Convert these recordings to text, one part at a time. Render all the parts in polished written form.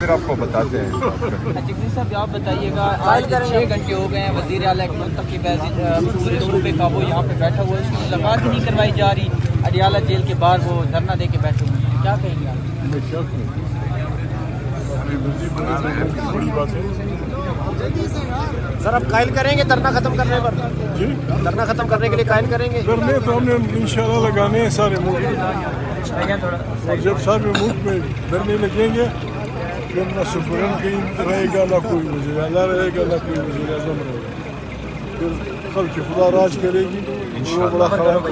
پھر آپ کو بتاتے ہیں. جگنی صاحب آپ بتائیے گا، آج 6 گھنٹے ہو گئے ہیں وزیر اعلیٰ ایک منتخب صوبے کا وہ یہاں پہ بیٹھا ہوا ہے، اس کی ملاقات ہی نہیں کروائی جا رہی. اڈیالہ جیل کے باہر وہ دھرنا دے کے بیٹھے ہوئے ہیں، کیا کہیں گے آپ؟ میں کیا کہوں، بڑی بات ہے. سر اب قائل کریں گے دھرنا ختم کرنے پر؟ جی دھرنا ختم کرنے کے لیے قائل کریں گے؟ دھرنے تو ہم نے انشاءاللہ لگانے ہیں سارے ملک، اور جب سارے ملک میں دھرنے لگیں گے پھر نہ سپریم کہیں رہے گا، نہ کوئی وزیر اعلیٰ رہے گا، نہ کوئی وزیر اعظم رہے گا. پھر کل کی خدا راج کرے گی. وہ بڑا خراب.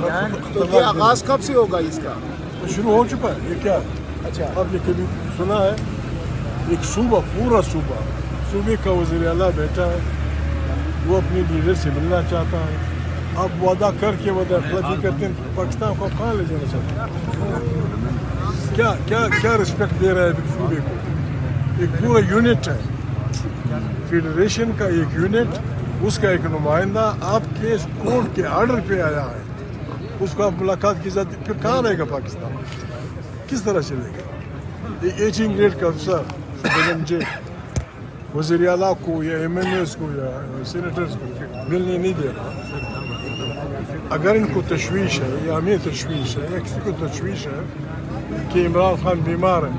تو یہ آغاز کب سے ہوگا اس کا؟ شروع ہو چکا ہے. یہ کیا ہے؟ اچھا، آپ نے کبھی سنا ہے ایک صوبہ، پورا صوبے کا وزیر اعلیٰ بیٹھا ہے، وہ اپنی لیڈر سے ملنا چاہتا ہے. آپ وعدہ کر کے وعدہ خلافی کرتے ہیں. پاکستان کو کہاں لے جانا چاہتے ہیں؟ کیا رسپیکٹ دے رہا ہے صوبے کو؟ ایک پورا یونٹ ہے، فیڈریشن کا ایک یونٹ، اس کا ایک نمائندہ آپ کے کورٹ کے آرڈر پہ آیا ہے، اس کو آپ ملاقات کی جاتی، پھر کہاں رہے گا پاکستان؟ کس طرح چلے گا؟ ایک 18 گریڈ کا افسر وزیر اعلیٰ کو یا ایم ایل ایز کو یا سینیٹرز کو ملنے نہیں دے رہا. اگر ان کو تشویش ہے یا ہمیں تشویش ہے یا کسی کو تشویش ہے کہ عمران خان بیمار ہے،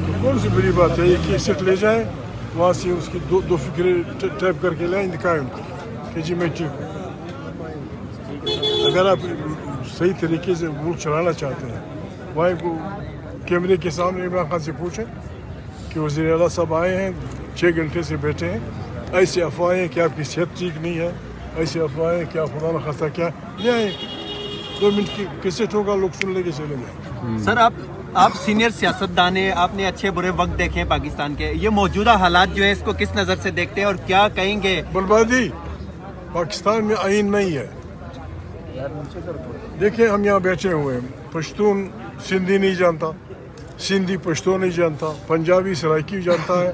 تو کون سی بڑی بات ہے؟ ایک سیٹ لے جائیں، وہاں سے اس کی دو فکرے ٹیپ کر کے لائیں، دکھائیں ان کو کہ جی میں ٹھیک ہوں. اگر آپ صحیح طریقے سے ملک چلانا چاہتے ہیں، وہاں کو کیمرے کے سامنے عمران خان سے پوچھیں کہ وزیر اعلیٰ صاحب آئے ہیں، 6 گھنٹے سے بیٹھے ہیں، ایسے افواہیں کہ آپ کی صحت ٹھیک نہیں ہے، ایسے افواہیں کہ آپ خدا نخواستہ کیا لے آئیں. 2 منٹ کی کیسٹ ہوگا، لوگ سن لے کے چلے گئے. سر آپ سینئر سیاستدان ہیں، آپ نے اچھے برے وقت دیکھے ہیں پاکستان کے، یہ موجودہ حالات جو ہے اس کو کس نظر سے دیکھتے ہیں اور کیا کہیں گے؟ بربادی. پاکستان میں آئین نہیں ہے. دیکھیں ہم یہاں بیٹھے ہوئے ہیں، پشتون سندھی نہیں جانتا، سندھی پشتو نہیں جانتا، پنجابی سرائکی جانتا ہے،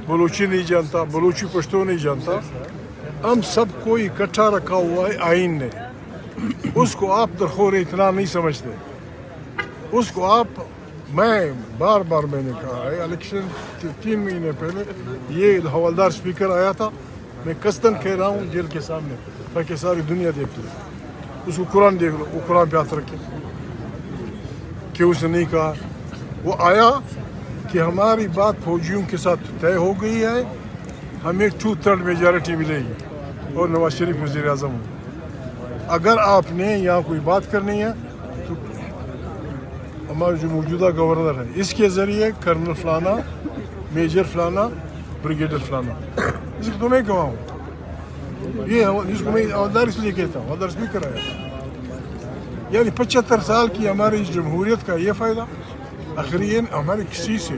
بلوچی نہیں جانتا، بلوچی پشتو نہیں جانتا. ہم سب کو اکٹھا رکھا ہوا ہے آئین نے. اس کو آپ درخور اتنا نہیں سمجھتے. اس کو آپ، میں بار میں نے کہا ہے، الیکشن 3 مہینے پہلے یہ حوالدار اسپیکر آیا تھا، میں قصداً کہہ رہا ہوں جیل کے سامنے تاکہ ساری دنیا دیکھ لے. اس کو قرآن دیکھ لو، وہ قرآن پہ ہاتھ رکھے کہ اس نے نہیں کہا. وہ آیا کہ ہماری بات فوجیوں کے ساتھ طے ہو گئی ہے، ہمیں 2/3 میجارٹی ملے گی اور نواز شریف وزیر اعظم ہوں. اگر آپ نے یہاں کوئی بات کرنی ہے تو ہمارے جو موجودہ گورنر ہے اس کے ذریعے کرنل فلانا، میجر فلانا، بریگیڈر فلانا، اس کو تو میں کہا ہوں. یہ اس کو میں حوالدار اس لیے کہتا ہوں، حوالدار اسپیکر آیا تھا. یعنی 75 سال کی ہماری جمہوریت کا یہ فائدہ. آخرین ہماری کسی سے،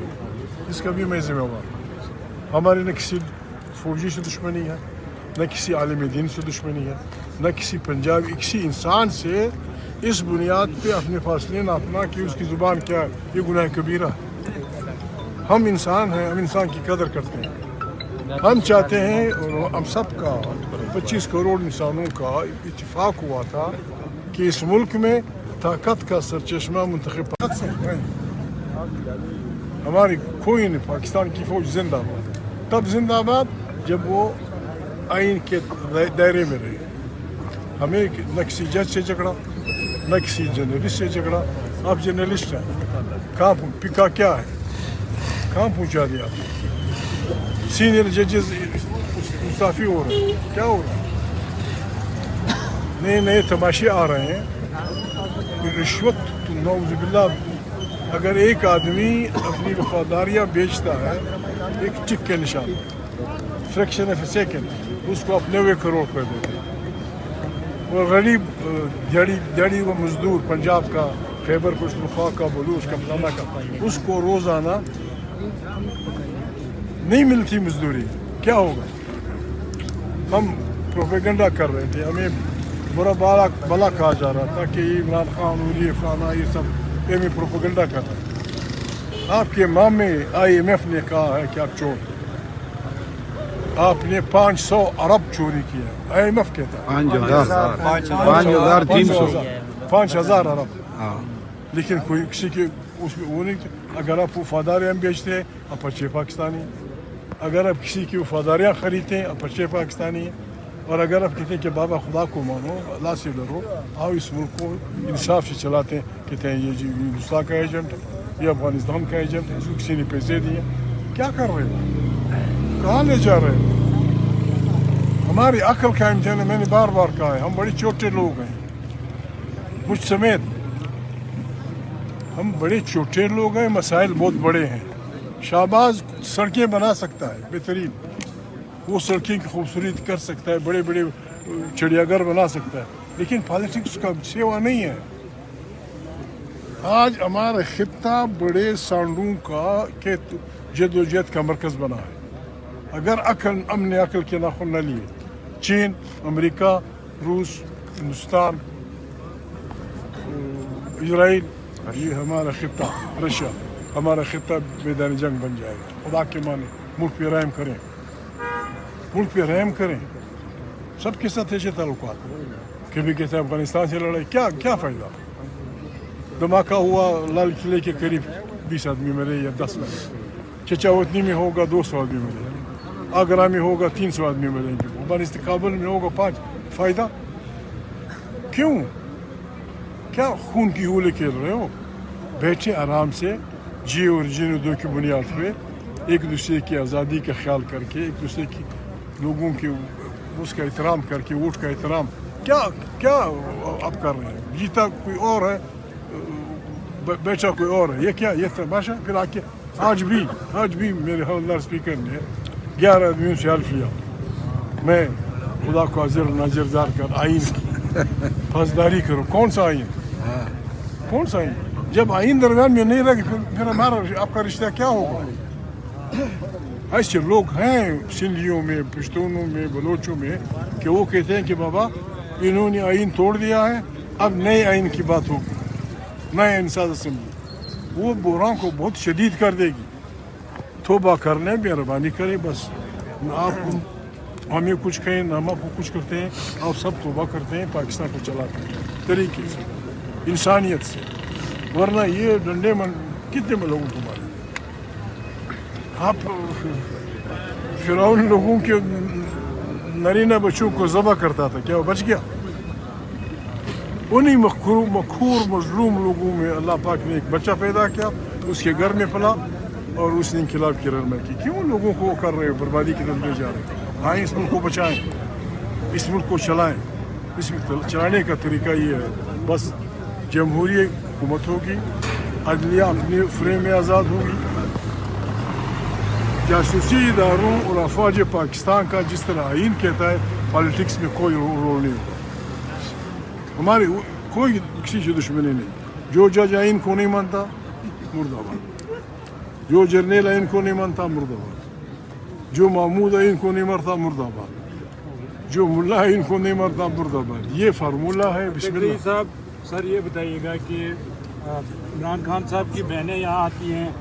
اس کا بھی میں ذمہ وار ہوں، ہماری نہ کسی فوجی سے دشمنی ہے، نہ کسی عالم دین سے دشمنی ہے، نہ کسی پنجابی، کسی انسان سے اس بنیاد پہ اپنے فاصلے ناپنا کہ اس کی زبان کیا ہے، یہ گناہ کبیرہ ہے. ہم انسان ہیں، ہم انسان کی قدر کرتے ہیں. ہم چاہتے ہیں، اور ہم سب کا 25 کروڑ انسانوں کا اتفاق ہوا تھا کہ اس ملک میں طاقت کا سرچشمہ منتخب ہماری کوئی نہیں. پاکستان کی فوج زندہ باد. تب زندہ باد جب وہ آئین کے دائرے میں رہے. ہمیں نہ کسی جج سے جھگڑا، نہ کسی جرنلسٹ سے جھگڑا. آپ جرنلسٹ ہیں، کہاں پکا کیا ہے، کہاں پہنچا دیا؟ سینئر ججز مستعفی ہو رہے ہیں، کیا ہو رہا ہے؟ نئے تماشے آ رہے ہیں. رشوت، نعوذ باللہ. اگر ایک آدمی اپنی وفاداریاں بیچتا ہے ایک ٹک کے نشان، فریکشن آف اے سیکنڈ، اس کو آپ 90 کروڑ روپے دیتے ہیں. وہ غریب دیہڑی و مزدور پنجاب کا، خیبر پختونخوا کا، بلوچ کا، فلانا کا، اس کو روزانہ نہیں ملتی مزدوری. کیا ہوگا؟ ہم پروپیگنڈا کر رہے تھے، ہمیں برا بلا کہا جا رہا تھا کہ یہ عمران خان اور یہ فلانا، یہ سب ہمیں پروپیگنڈا کر رہے ہیں. آپ کے مامے IMF نے کہا ہے کہ آپ چور، آپ نے 500 ارب چوری کیا. IMF کہتا ہے 5,300 5,000 ارب. لیکن کوئی کسی کے اس میں وہ نہیں تھے. अगर आप वफादारियाँ बेचते हैं आप अच्छे पाकिस्तानी हैं। अगर आप किसी की वफादारियाँ खरीदते हैं आप अच्छे पाकिस्तानी हैं। और अगर आप कहते हैं कि बाबा खुदा को मानो, अल्लाह से डरो, आओ इस मुल्क को इंसाफ से चलाते हैं, कहते हैं ये जी हिंदुस्तान का एजेंट है, ये अफगानिस्तान का एजेंट है, इसको किसी ने पैसे दिए, क्या कर रहे हो, कहाँ ले जा रहे हो? हमारी अक्ल का इम्तिहान है, मैंने बार बार कहा है, हम बड़े छोटे लोग हैं, मुझ समेत हम बड़े छोटे लोग हैं, मसाइल बहुत बड़े हैं। शाहबाज सड़कें बना सकता है बेहतरीन, वो सड़कें की खूबसूरती कर सकता है, बड़े बड़े चिड़ियाघर बना सकता है, लेकिन पॉलिटिक्स का सेवा नहीं है। आज हमारा खित्ता बड़े सांडों का के जदोजहद का मरकज़ बना है। अगर हमने अकल के नाखुन न लिए, चीन, अमेरिका, रूस, हिंदुस्तान, इजराइल, ये हमारा खित्ता, रशिया, हमारा खित्ता मैदान जंग बन जाएगा। खुदा के माने मुल्क पे रहम करें, मुल्क पे रहम करें। सबके साथ ऐसे ताल्लुकात, कभी कहते हैं अफगानिस्तान से लड़ाई, क्या क्या फ़ायदा? धमाका हुआ लाल किले के करीब 20 आदमी मरे या 10 मरे, चचावतनी में होगा 200 आदमी मरेंगे, आगरा में होगा 300 आदमी मरेंगे, अफगानिस्तान काबुल में होगा 5। फ़ायदा क्यों? क्या खून की होली खेल रहे हो? बैठे आराम से, जी और जीने दो की बुनियाद पे, एक दूसरे की आज़ादी का ख्याल करके, एक दूसरे की लोगों के उसका एहतराम करके, वोट का एहतराम, क्या क्या आप कर रहे हैं? जीता कोई और है, बेचा कोई और है, ये क्या, ये तमाशा? फिर आके आज भी मेरे हवलदार स्पीकर ने 11 आदमियों से हल्फ लिया, मैं खुदा को हाजिर नाजिरदार कर आइन की फौजदारी करो। कौन सा आइन? कौन सा आइन? जब आइन दरमियान में नहीं रहे फिर हमारा आपका रिश्ता क्या होगा? ऐसे लोग हैं सिंधियों में, पश्तूनों में, बलोचों में कि वो कहते हैं कि बाबा इन्होंने आइन तोड़ दिया है, अब नए आइन की बात होगी, नए इंसाज असम्बली, वो बुराओं को बहुत शदीद कर देगी। तौबा करने मेहरबानी करें, बस आप हमें कुछ कहें ना हम आपको कुछ करते हैं, आप सब तौबा करते हैं पाकिस्तान को चलाते हैं तरीके से, इंसानियत से, वरना ये डंडे मन कितने में लोगों को मारे। आप फिरौन लोगों के नरीना बच्चों को ज़बह करता था, क्या वो बच गया? उन्हीं मखूर मजलूम लोगों में अल्लाह पाक ने एक बच्चा पैदा किया, उसके घर में पला और उसने इनकलाब की रहनुमा की। क्यों लोगों को कर रहे हो, बर्बादी की तरफ ले जा रहे हो? हाँ, इस मुल्क को बचाएं, इस मुल्क को चलाएं। इस चलाने का तरीका ये है, बस जमहूरी हुकूमत होगी, अदलिया अपने फ्रेम में आज़ाद होगी, जासूसी इदारों और अफवाज पाकिस्तान का जिस तरह आइन कहता है, पॉलिटिक्स में कोई रोल नहीं होगा। हमारे कोई किसी से दुश्मनी नहीं। जो जज आइन को नहीं मानता मुर्दाबाद, जो जर्नल आइन को नहीं मानता मुर्दाबाद, जो महमूद आइन को नहीं मानता मुर्दाबाद, जो मुल्ला आइन को नहीं मानता मुर्दाबाद। ये फार्मूला है। बिस्मिल्लाह साहब, सर ये बताइएगा कि इमरान खान साहब की बहनें यहाँ आती हैं,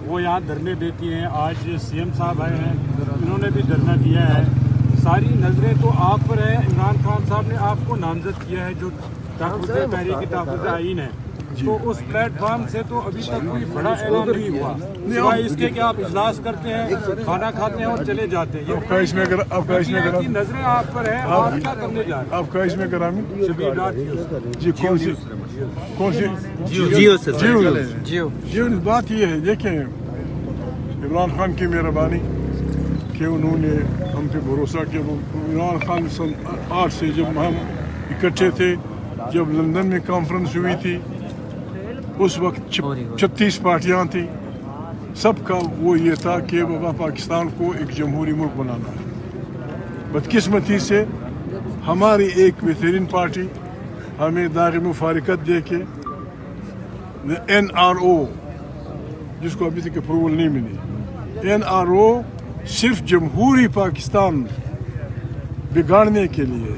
वो यहाँ धरने देती हैं, आज CM साहब आए हैं, इन्होंने भी धरना दिया है, सारी नज़रें तो आप पर है। इमरान खान साहब ने आपको नामजद किया है जो तहफ़्फ़ुज़ आइन है, तो उस प्लेटफॉर्म से तो अभी तक कोई बड़ा ऐलान नहीं हुआ, सिवाय इसके कि आप इजलास करते हैं, खाना खाते हैं और चले जाते हैं। आपका इसमें नजरें आप पर है, आप क्या करने जा रहे हैं? आपका इसमें ग्रामीण जी कौन सी जियो बात ये है, देखें इमरान खान की मेहरबानी कि उन्होंने हम पे भरोसा किया। इमरान खान सन 8 से जब हम इकट्ठे थे, जब लंदन में कॉन्फ्रेंस हुई थी, उस वक्त 36 पार्टियां थी, सबका वो ये था कि बाबा पाकिस्तान को एक जमहूरी मुल्क बनाना है। बदकिस्मती से हमारी एक बेहतरीन पार्टी हमें दाग़ मुफारिकत दे के NRO, जिसको अभी तक अप्रूवल नहीं मिली, NRO सिर्फ जमहूरी पाकिस्तान बिगाड़ने के लिए,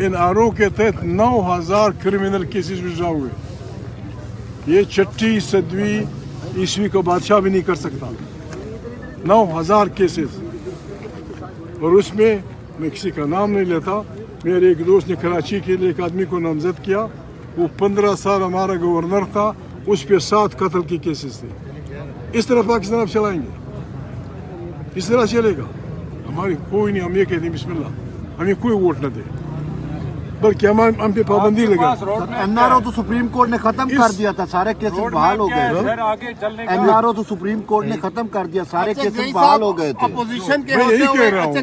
NRO के तहत 9000 क्रिमिनल केसेस विड्रॉ हुए। ये 6वीं 7वीं ईस्वी का बादशाह भी नहीं कर सकता, 9000 केसेस। और उसमें मैं किसी का नाम नहीं लेता, मेरे एक दोस्त ने कराची के लिए एक आदमी को नामजद किया, वो 15 साल हमारा गवर्नर था, उस पे 7 कत्ल के केसेस थे। इस तरह पाकिस्तान आप चलाएंगे, इस तरह चलेगा? हमारी कोई नहीं, हम ये कहते हैं बिस्मिल्लाह, हमें कोई वोट न दे, बल्कि हम पे पाबंदी लगा। एनआरओ तो सुप्रीम कोर्ट ने खत्म कर दिया था, सारे केसेस बहाल हो गए। सर आगे चलने का एनआरओ तो सुप्रीम कोर्ट ने खत्म कर दिया, सारे केसेस बहाल हो गए थे। अपोजिशन के मैं यही होते कह हुए रहा हूँ,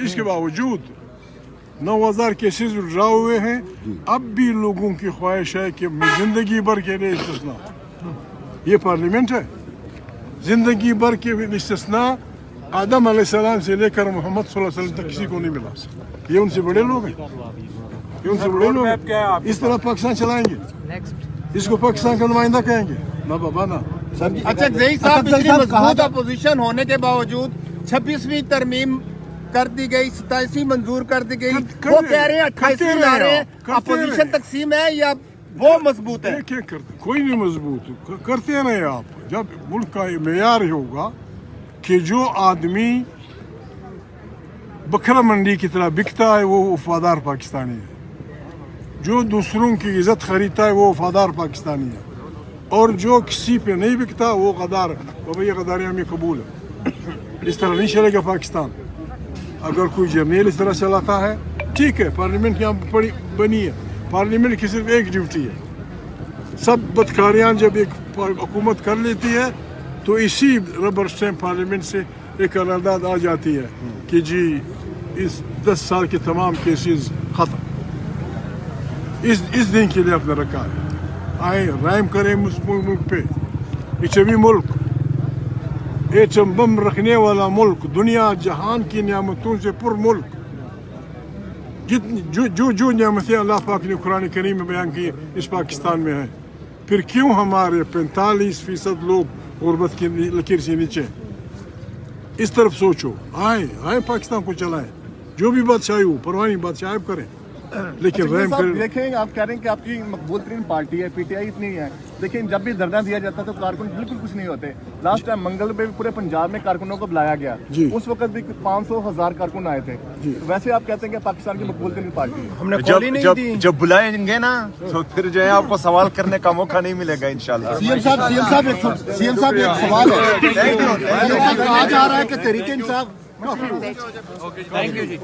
इसके बावजूद 9,000 केसेस विड्रा हुए हैं। अब भी लोगों की ख्वाहिश है कि जिंदगी भर के लिए इस्तिस्ना, ये पार्लियामेंट है, जिंदगी भर के इस्तिस्ना आदम अलैहिस्सलाम से लेकर मोहम्मद सल्लल्लाहु अलैहि वसल्लम तक किसी को नहीं मिला। ये उनसे बड़े लोग हैं, ये उनसे बड़े लोग हैं। इस तरह पाकिस्तान चलाएंगे, इसको पाकिस्तान का नुमाइंदा कहेंगे ना बाबा ना। अच्छा जही साहब, इतनी मजबूत अपोजिशन होने के बावजूद 26वीं तरमीम कर दी गई, 27वीं मंजूर कर दी गई, वो कह रहे हैं 28वीं ला रहे हैं। अपोजिशन तकसीम है या वो मजबूत है? क्या करते, कोई नहीं मजबूत करते रहे आप। जब मुल्क का मेयार होगा कि जो आदमी बकरा मंडी की तरह बिकता है वो वफादार पाकिस्तानी है, जो दूसरों की इज्जत खरीदता है वो वफादार पाकिस्तानी है, और जो किसी पे नहीं बिकता वो गद्दार है। तो भैया गद्दारी हमें कबूल है, इस तरह नहीं चलेगा पाकिस्तान। अगर कोई जर्नल इस तरह चलाता है, ठीक है, पार्लियामेंट यहाँ बनी है, पार्लियामेंट की सिर्फ एक ड्यूटी है, सब बदकारियाँ जब एक हुकूमत कर लेती है तो इसी रबर स्टैम्प पार्लियामेंट से एक करारदाद आ जाती है कि जी इस 10 साल के तमाम केसेस खत्म। इस दिन के लिए अपने रखा है, आए राइम करें मुल्क पे। इचमी मुल्क, एटम बम रखने वाला मुल्क, दुनिया जहान की नियामतों से पुर मुल्क, जितनी जो नियामतें अल्लाह पाक ने कुरान करीम में बयान की इस पाकिस्तान में है, फिर क्यों हमारे 45% लोग गुर्बत की लकीर से नीचे? इस तरफ सोचो, आए पाकिस्तान को चलाएं, जो भी बादशाही हो, परवाह नहीं, बादशाह करें, लेकिन रहम करें। देखें, आप कह रहे हैं कि आपकी मकबूल तरीन पार्टी है, पीटीआई इतनी है, लेकिन जब भी धरना दिया जाता है तो कारकुन बिल्कुल कुछ नहीं होते। लास्ट टाइम मंगल पे पूरे पंजाब में कारकुनों को बुलाया गया, उस वक्त भी 500,000 कारकुन आए थे। वैसे आप कहते हैं कि पाकिस्तान की मकबूल तरीन पार्टी है। हमने जब बुलाएंगे ना तो फिर जो है आपको सवाल करने का मौका नहीं मिलेगा इंशाल्लाह। सीएम साहब एक सवाल है, कहा जा रहा है कि Tehreek Insaf thank you ji.